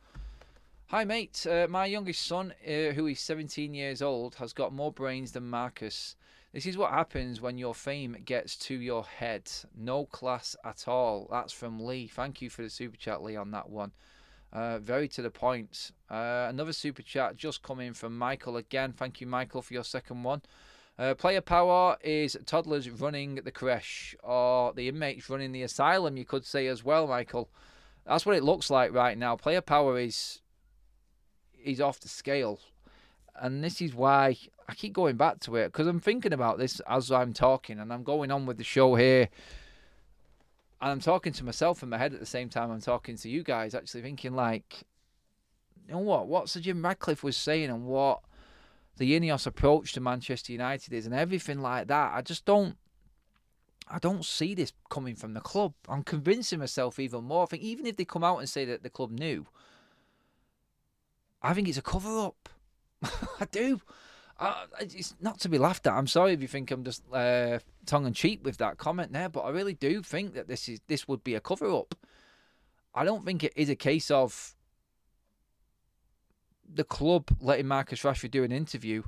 Hi, mate. My youngest son, who is 17 years old, has got more brains than Marcus. This is what happens when your fame gets to your head. No class at all. That's from Lee. Thank you for the super chat, Lee, on that one. Very to the point. Another super chat just coming from Michael again. Thank you, Michael, for your second one. Player power is toddlers running the creche, or the inmates running the asylum, you could say as well, Michael. That's what it looks like right now. Player power is off the scale. And this is why I keep going back to it, because I'm thinking about this as I'm talking, and I'm going on with the show here. And I'm talking to myself in my head at the same time I'm talking to you guys, actually thinking like, you know what Sir Jim Ratcliffe was saying and what the Ineos approach to Manchester United is and everything like that. I don't see this coming from the club. I'm convincing myself even more. I think even if they come out and say that the club knew, I think it's a cover-up. I do. It's not to be laughed at. I'm sorry if you think I'm just tongue-in-cheek with that comment there, but I really do think that this would be a cover-up. I don't think it is a case of the club letting Marcus Rashford do an interview.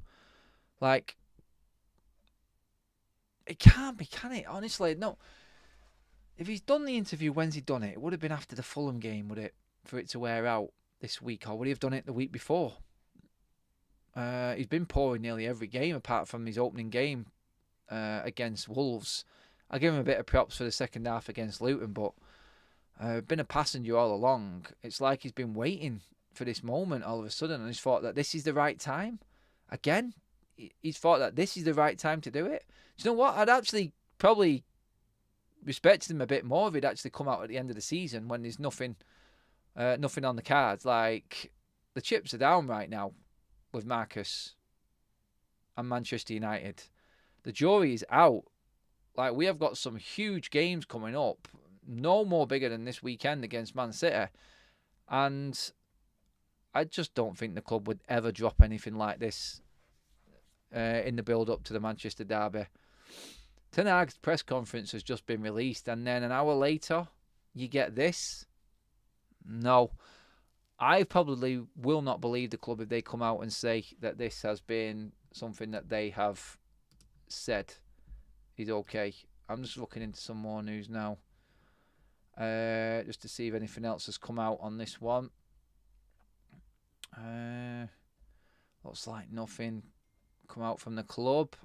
Like, it can't be, can it? Honestly, no. If he's done the interview, when's he done it? It would have been after the Fulham game, would it? For it to wear out this week, or would he have done it the week before? He's been poor in nearly every game apart from his opening game against Wolves. I'll give him a bit of props for the second half against Luton, but been a passenger all along. It's like he's been waiting for this moment all of a sudden, and he's thought that this is the right time. Again, he's thought that this is the right time to do it. Do you know what? I'd actually probably respected him a bit more if he'd actually come out at the end of the season when there's nothing on the cards. Like, the chips are down right now with Marcus and Manchester United. The jury is out. Like, we have got some huge games coming up, no more bigger than this weekend against Man City, and I just don't think the club would ever drop anything like this in the build-up to the Manchester derby. Ten Hag's press conference has just been released, and then an hour later, you get this. No. I probably will not believe the club if they come out and say that this has been something that they have said is okay. I'm just looking into some more news now, just to see if anything else has come out on this one. Looks like nothing come out from the club.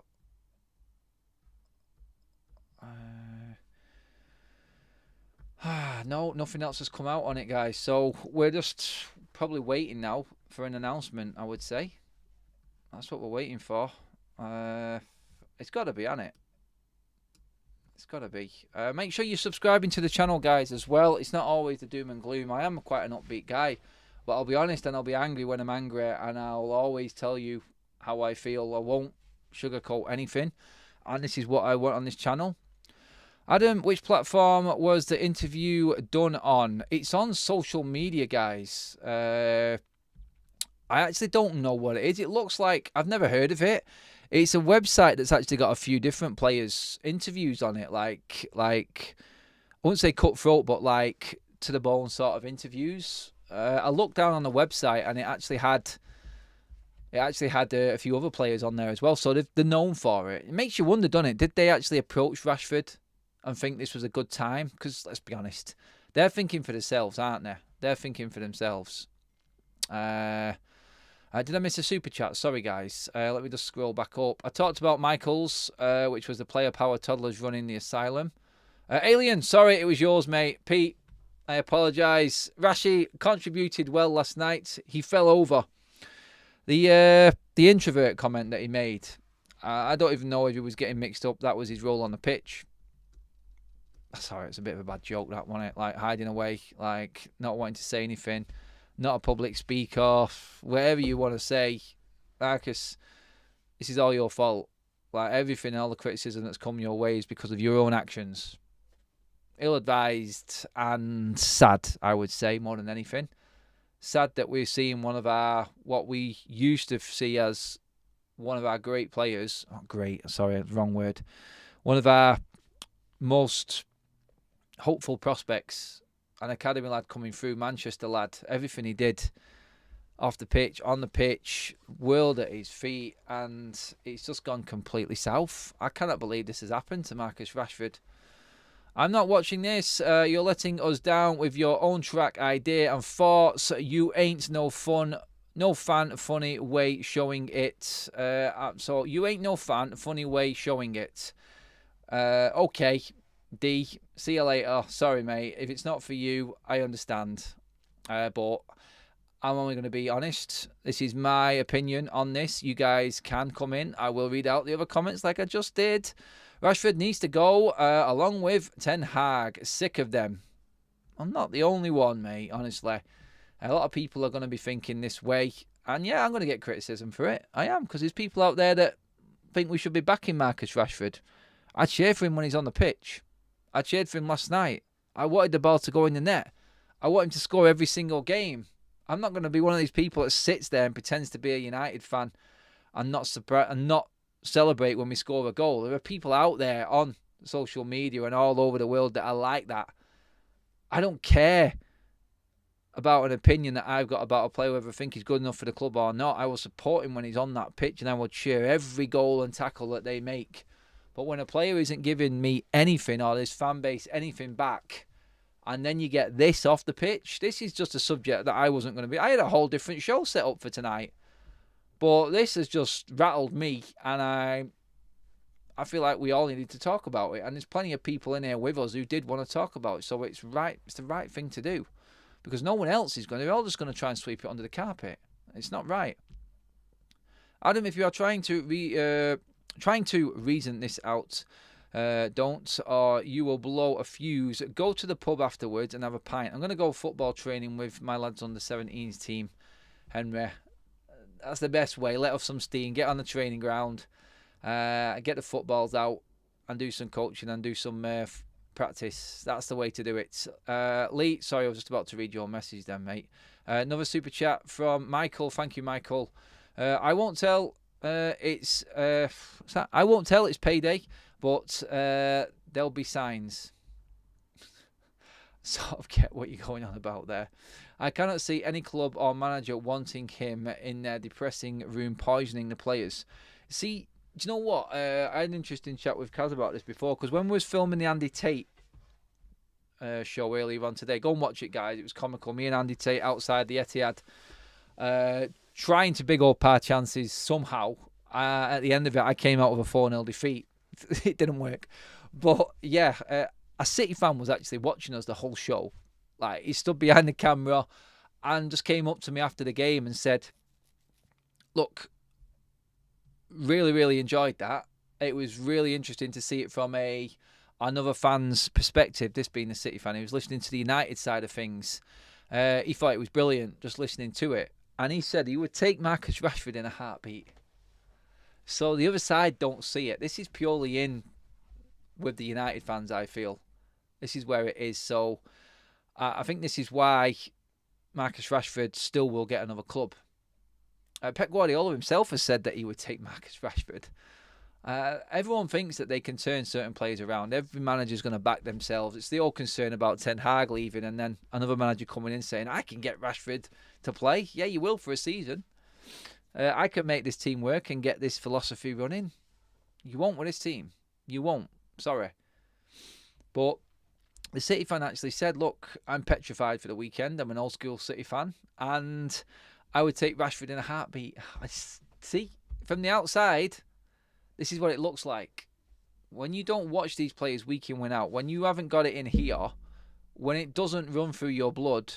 No, nothing else has come out on it, guys. So we're just probably waiting now for an announcement, I would say. That's what we're waiting for. It's got to be, hasn't it? It's got to be. Make sure you're subscribing to the channel, guys, as well. It's not always the doom and gloom. I am quite an upbeat guy. But I'll be honest, and I'll be angry when I'm angry, and I'll always tell you how I feel. I won't sugarcoat anything. And this is what I want on this channel. Adam, which platform was the interview done on? It's on social media, guys. I actually don't know what it is. It looks like, I've never heard of it. It's a website that's actually got a few different players' interviews on it. Like I wouldn't say cutthroat, but like to the bone sort of interviews. I looked down on the website and it actually had a few other players on there as well. So they're known for it. It makes you wonder, doesn't it? Did they actually approach Rashford and think this was a good time? Because let's be honest, they're thinking for themselves, aren't they? They're thinking for themselves. Did I miss a super chat? Sorry, guys. Let me just scroll back up. I talked about Michael's, which was the player power toddlers running the asylum. Alien, sorry, it was yours, mate. Pete, I apologise. Rashi contributed well last night. He fell over. The introvert comment that he made, I don't even know if he was getting mixed up. That was his role on the pitch. Sorry, it's a bit of a bad joke, that, wasn't it? Like, hiding away, like, not wanting to say anything, not a public speaker, whatever you want to say. Marcus, this is all your fault. Like, everything, all the criticism that's come your way is because of your own actions. Ill-advised and sad, I would say, more than anything. Sad that we're seeing one of our, what we used to see as one of our great players. Oh, great, sorry, wrong word. One of our most hopeful prospects, an academy lad coming through, Manchester lad. Everything he did off the pitch, on the pitch, world at his feet, and it's just gone completely south. I cannot believe this has happened to Marcus Rashford. I'm not watching this. You're letting us down with your own track idea and thoughts. You ain't no fun, no fan, funny way showing it. So you ain't no fan, funny way showing it. Okay, D, see you later. Sorry, mate. If it's not for you, I understand. But I'm only going to be honest. This is my opinion on this. You guys can come in. I will read out the other comments like I just did. Rashford needs to go along with Ten Hag. Sick of them. I'm not the only one, mate, honestly. A lot of people are going to be thinking this way. And yeah, I'm going to get criticism for it. I am, because there's people out there that think we should be backing Marcus Rashford. I cheer for him when he's on the pitch. I cheered for him last night. I wanted the ball to go in the net. I want him to score every single game. I'm not going to be one of these people that sits there and pretends to be a United fan and not celebrate when we score a goal. There are people out there on social media and all over the world that are like that. I don't care about an opinion that I've got about a player, whether I think he's good enough for the club or not. I will support him when he's on that pitch, and I will cheer every goal and tackle that they make. But when a player isn't giving me anything, or this fan base anything back, and then you get this off the pitch, this is just a subject that I wasn't going to be. I had a whole different show set up for tonight. But this has just rattled me, and I feel like we all needed to talk about it. And there's plenty of people in here with us who did want to talk about it. So it's right. It's the right thing to do, because no one else is going to. They're all just going to try and sweep it under the carpet. It's not right. Adam, if you are trying to reason this out, don't, or you will blow a fuse. Go to the pub afterwards and have a pint. I'm going to go football training with my lads on the 17s team, Henry. That's the best way. Let off some steam, get on the training ground, get the footballs out, and do some coaching and do some practice. That's the way to do it. Lee, sorry, I was just about to read your message then, mate. Another super chat from Michael. Thank you, Michael. I won't tell it's payday, but there'll be signs. Sort of get what you're going on about there. I cannot see any club or manager wanting him in their depressing room, poisoning the players. See, do you know what? I had an interesting chat with Kaz about this before, because when we was filming the Andy Tate show earlier on today, go and watch it, guys. It was comical. Me and Andy Tate outside the Etihad, trying to big up our chances somehow. At the end of it, I came out with a 4-0 defeat. It didn't work. But yeah, a City fan was actually watching us the whole show. Like, he stood behind the camera and just came up to me after the game and said, look, really, really enjoyed that. It was really interesting to see it from another fan's perspective, this being a City fan. He was listening to the United side of things. He thought it was brilliant just listening to it. And he said he would take Marcus Rashford in a heartbeat. So the other side don't see it. This is purely in with the United fans, I feel. This is where it is. So I think this is why Marcus Rashford still will get another club. Pep Guardiola himself has said that he would take Marcus Rashford. Everyone thinks that they can turn certain players around. Every manager's going to back themselves. It's the old concern about Ten Hag leaving and then another manager coming in saying, I can get Rashford to play. Yeah, you will for a season. I can make this team work and get this philosophy running. You won't with this team. You won't. Sorry. But the City fan actually said, look, I'm petrified for the weekend. I'm an old school City fan. And I would take Rashford in a heartbeat. See, from the outside, this is what it looks like. When you don't watch these players week in, week out, when you haven't got it in here, when it doesn't run through your blood,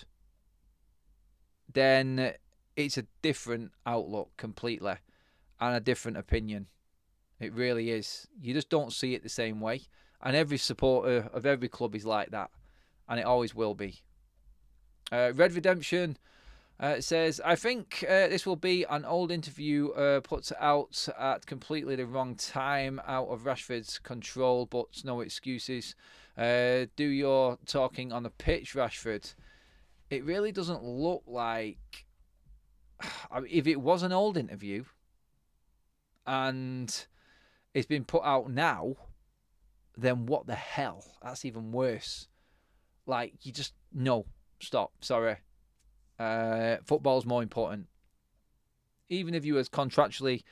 then it's a different outlook completely and a different opinion. It really is. You just don't see it the same way. And every supporter of every club is like that. And it always will be. Red Redemption says, I think this will be an old interview put out at completely the wrong time, out of Rashford's control, but no excuses. Do your talking on the pitch, Rashford. it really doesn't look like... if it was an old interview and it's been put out now, then what the hell? That's even worse. Like, you just... No, stop. Sorry. Football's more important. Even if you was contractually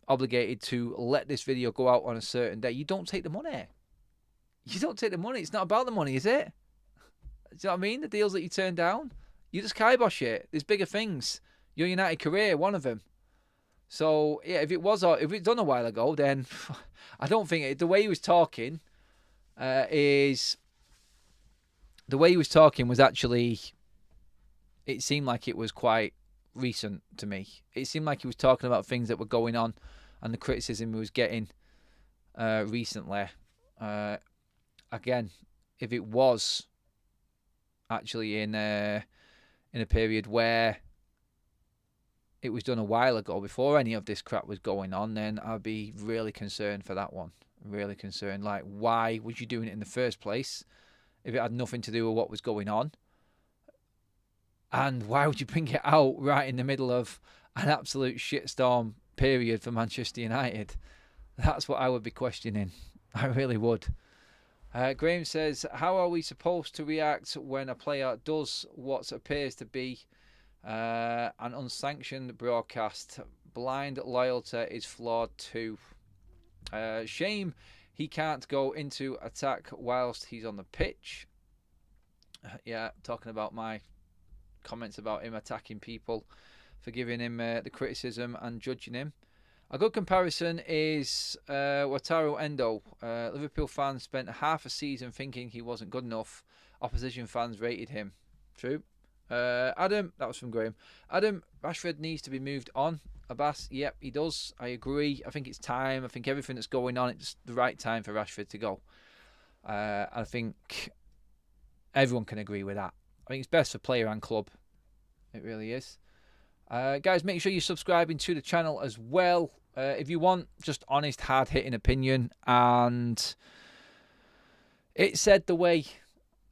obligated to let this video go out on a certain day, you don't take the money. You don't take the money. It's not about the money, is it? Do you know what I mean? The deals that you turn down, you just kibosh it. There's bigger things. Your United career, one of them. So, yeah, if it's done a while ago, then I don't think the way he was talking was actually, it seemed like it was quite recent to me. It seemed like he was talking about things that were going on and the criticism he was getting recently. Again, if it was actually in a period where it was done a while ago, before any of this crap was going on, then I'd be really concerned for that one. Really concerned. Like, why was you doing it in the first place if it had nothing to do with what was going on? And why would you bring it out right in the middle of an absolute shitstorm period for Manchester United? That's what I would be questioning. I really would. Graham says, how are we supposed to react when a player does what appears to be an unsanctioned broadcast? Blind loyalty is flawed too. Shame he can't go into attack whilst he's on the pitch. Yeah, talking about my comments about him attacking people for giving him the criticism and judging him. A good comparison is Wataru Endo. Liverpool fans spent half a season thinking he wasn't good enough. Opposition fans rated him. True. Adam, that was from Graham. Adam, Rashford needs to be moved on. Abbas, yep, he does. I agree. I think it's time. I think everything that's going on, it's the right time for Rashford to go. I think everyone can agree with that. I think it's best for player and club. It really is. Guys, make sure you're subscribing to the channel as well. If you want just honest, hard-hitting opinion, and it's said the way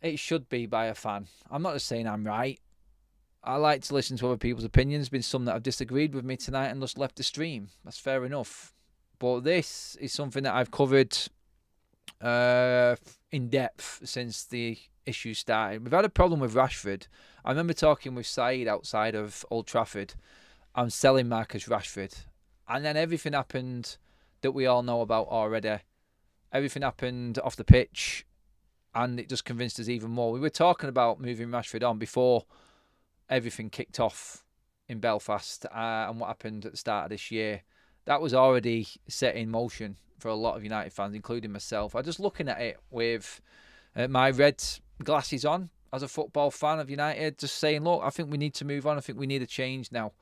it should be by a fan. I'm not just saying I'm right. I like to listen to other people's opinions. There's been some that have disagreed with me tonight and just left the stream. That's fair enough. But this is something that I've covered in depth since the issue started. We've had a problem with Rashford. I remember talking with Saeed outside of Old Trafford. I'm selling Marcus Rashford. And then everything happened that we all know about already. Everything happened off the pitch, and it just convinced us even more. We were talking about moving Rashford on before everything kicked off in Belfast and what happened at the start of this year. That was already set in motion for a lot of United fans, including myself. I'm just looking at it with my red glasses on as a football fan of United, just saying, look, I think we need to move on. I think we need a change now.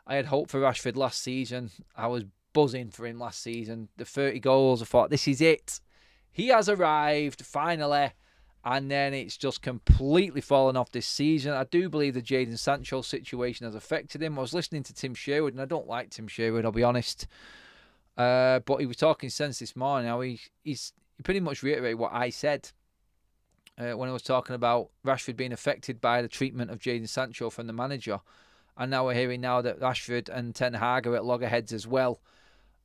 I had hope for Rashford last season. I was buzzing for him last season. The 30 goals, I thought, this is it. He has arrived, finally. And then it's just completely fallen off this season. I do believe the Jadon Sancho situation has affected him. I was listening to Tim Sherwood, and I don't like Tim Sherwood, I'll be honest. But he was talking sense this morning. Now he pretty much reiterated what I said when I was talking about Rashford being affected by the treatment of Jadon Sancho from the manager. And now we're hearing now that Rashford and Ten Hag are at loggerheads as well.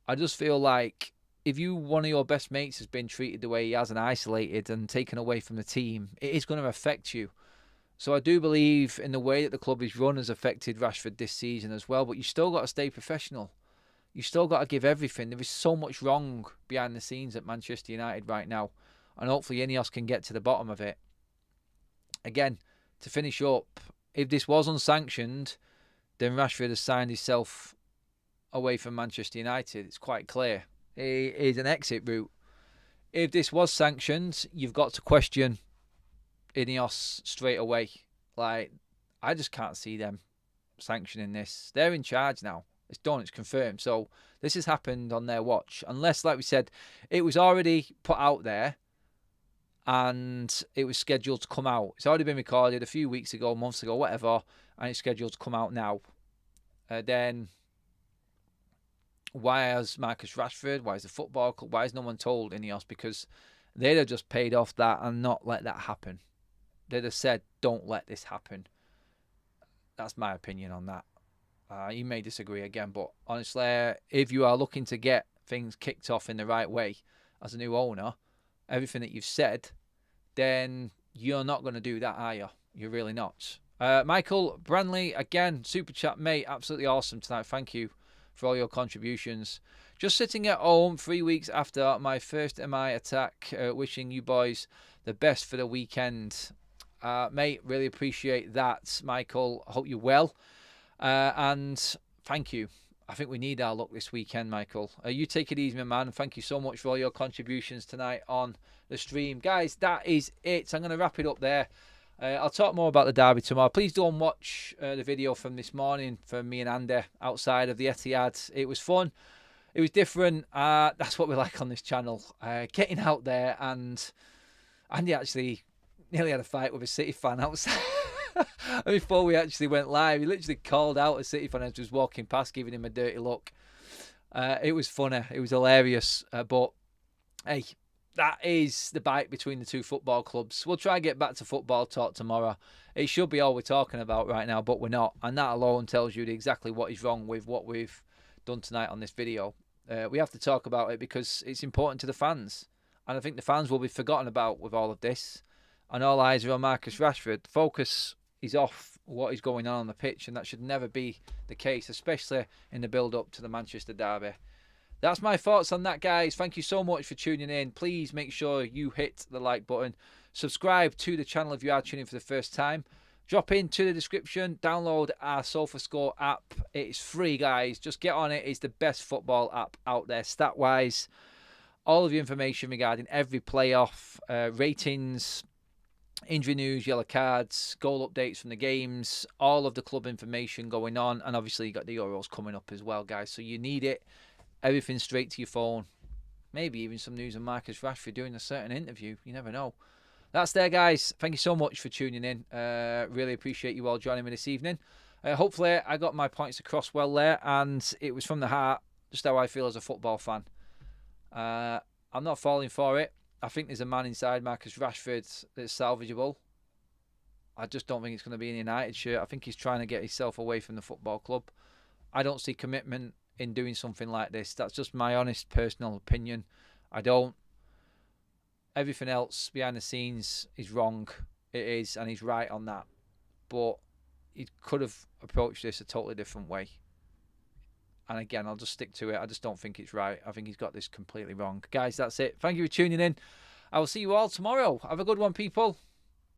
I just feel like if one of your best mates has been treated the way he has and isolated and taken away from the team, it is going to affect you. So I do believe in the way that the club is run has affected Rashford this season as well. But you still got to stay professional. You still got to give everything. There is so much wrong behind the scenes at Manchester United right now. And hopefully Ineos can get to the bottom of it. Again, to finish up, if this was unsanctioned, then Rashford has signed himself away from Manchester United. It's quite clear. It is an exit route. If this was sanctioned, you've got to question Ineos straight away. Like, I just can't see them sanctioning this. They're in charge now. It's done. It's confirmed. So this has happened on their watch. Unless, like we said, it was already put out there and it was scheduled to come out. It's already been recorded a few weeks ago, months ago, whatever, and it's scheduled to come out now. Then why has Marcus Rashford, why is the football club, why has no one told Ineos? Because they'd have just paid off that and not let that happen. they'd have said, don't let this happen. That's my opinion on that. You may disagree again, but honestly, if you are looking to get things kicked off in the right way as a new owner, everything that you've said, then you're not going to do that, are you? You're really not. Michael Branley, again, super chat, mate. Absolutely awesome tonight. Thank you for all your contributions. Just sitting at home 3 weeks after my first MI attack. Wishing you boys the best for the weekend. Mate, really appreciate that, Michael. I hope you're well. And thank you. I think we need our luck this weekend, Michael. You take it easy, my man. Thank you so much for all your contributions tonight on the stream. Guys, that is it. I'm going to wrap it up there. I'll talk more about the derby tomorrow. Please don't watch the video from this morning from me and Andy outside of the Etihad. It was fun. It was different. That's what we like on this channel. Getting out there, and Andy actually nearly had a fight with a City fan outside. Before we actually went live, he literally called out a City fan as he was walking past, giving him a dirty look. It was funny. It was hilarious. But, hey, that is the bite between the two football clubs. We'll try and get back to football talk tomorrow. It should be all we're talking about right now, but we're not. And that alone tells you exactly what is wrong with what we've done tonight on this video. We have to talk about it because it's important to the fans. And I think the fans will be forgotten about with all of this. And all eyes are on Marcus Rashford. The focus is off what is going on the pitch, and that should never be the case, especially in the build-up to the Manchester derby. That's my thoughts on that, guys. Thank you so much for tuning in. Please make sure you hit the like button. Subscribe to the channel if you are tuning for the first time. Drop into the description. Download our SofaScore app. It's free, guys. Just get on it. It's the best football app out there, stat-wise. All of your information regarding every playoff, ratings, injury news, yellow cards, goal updates from the games, all of the club information going on, and obviously you got the Euros coming up as well, guys. So you need it. Everything straight to your phone. Maybe even some news on Marcus Rashford doing a certain interview. You never know. That's there, guys. Thank you so much for tuning in. Really appreciate you all joining me this evening. Hopefully I got my points across well there, and it was from the heart, just how I feel as a football fan. I'm not falling for it. I think there's a man inside Marcus Rashford that's salvageable. I just don't think it's going to be in a United shirt. I think he's trying to get himself away from the football club. I don't see commitment in doing something like this. That's just my honest personal opinion. I don't. Everything else behind the scenes is wrong. It is, and he's right on that. But he could have approached this a totally different way. And again, I'll just stick to it. I just don't think it's right. I think he's got this completely wrong. Guys, that's it. Thank you for tuning in. I will see you all tomorrow. Have a good one, people.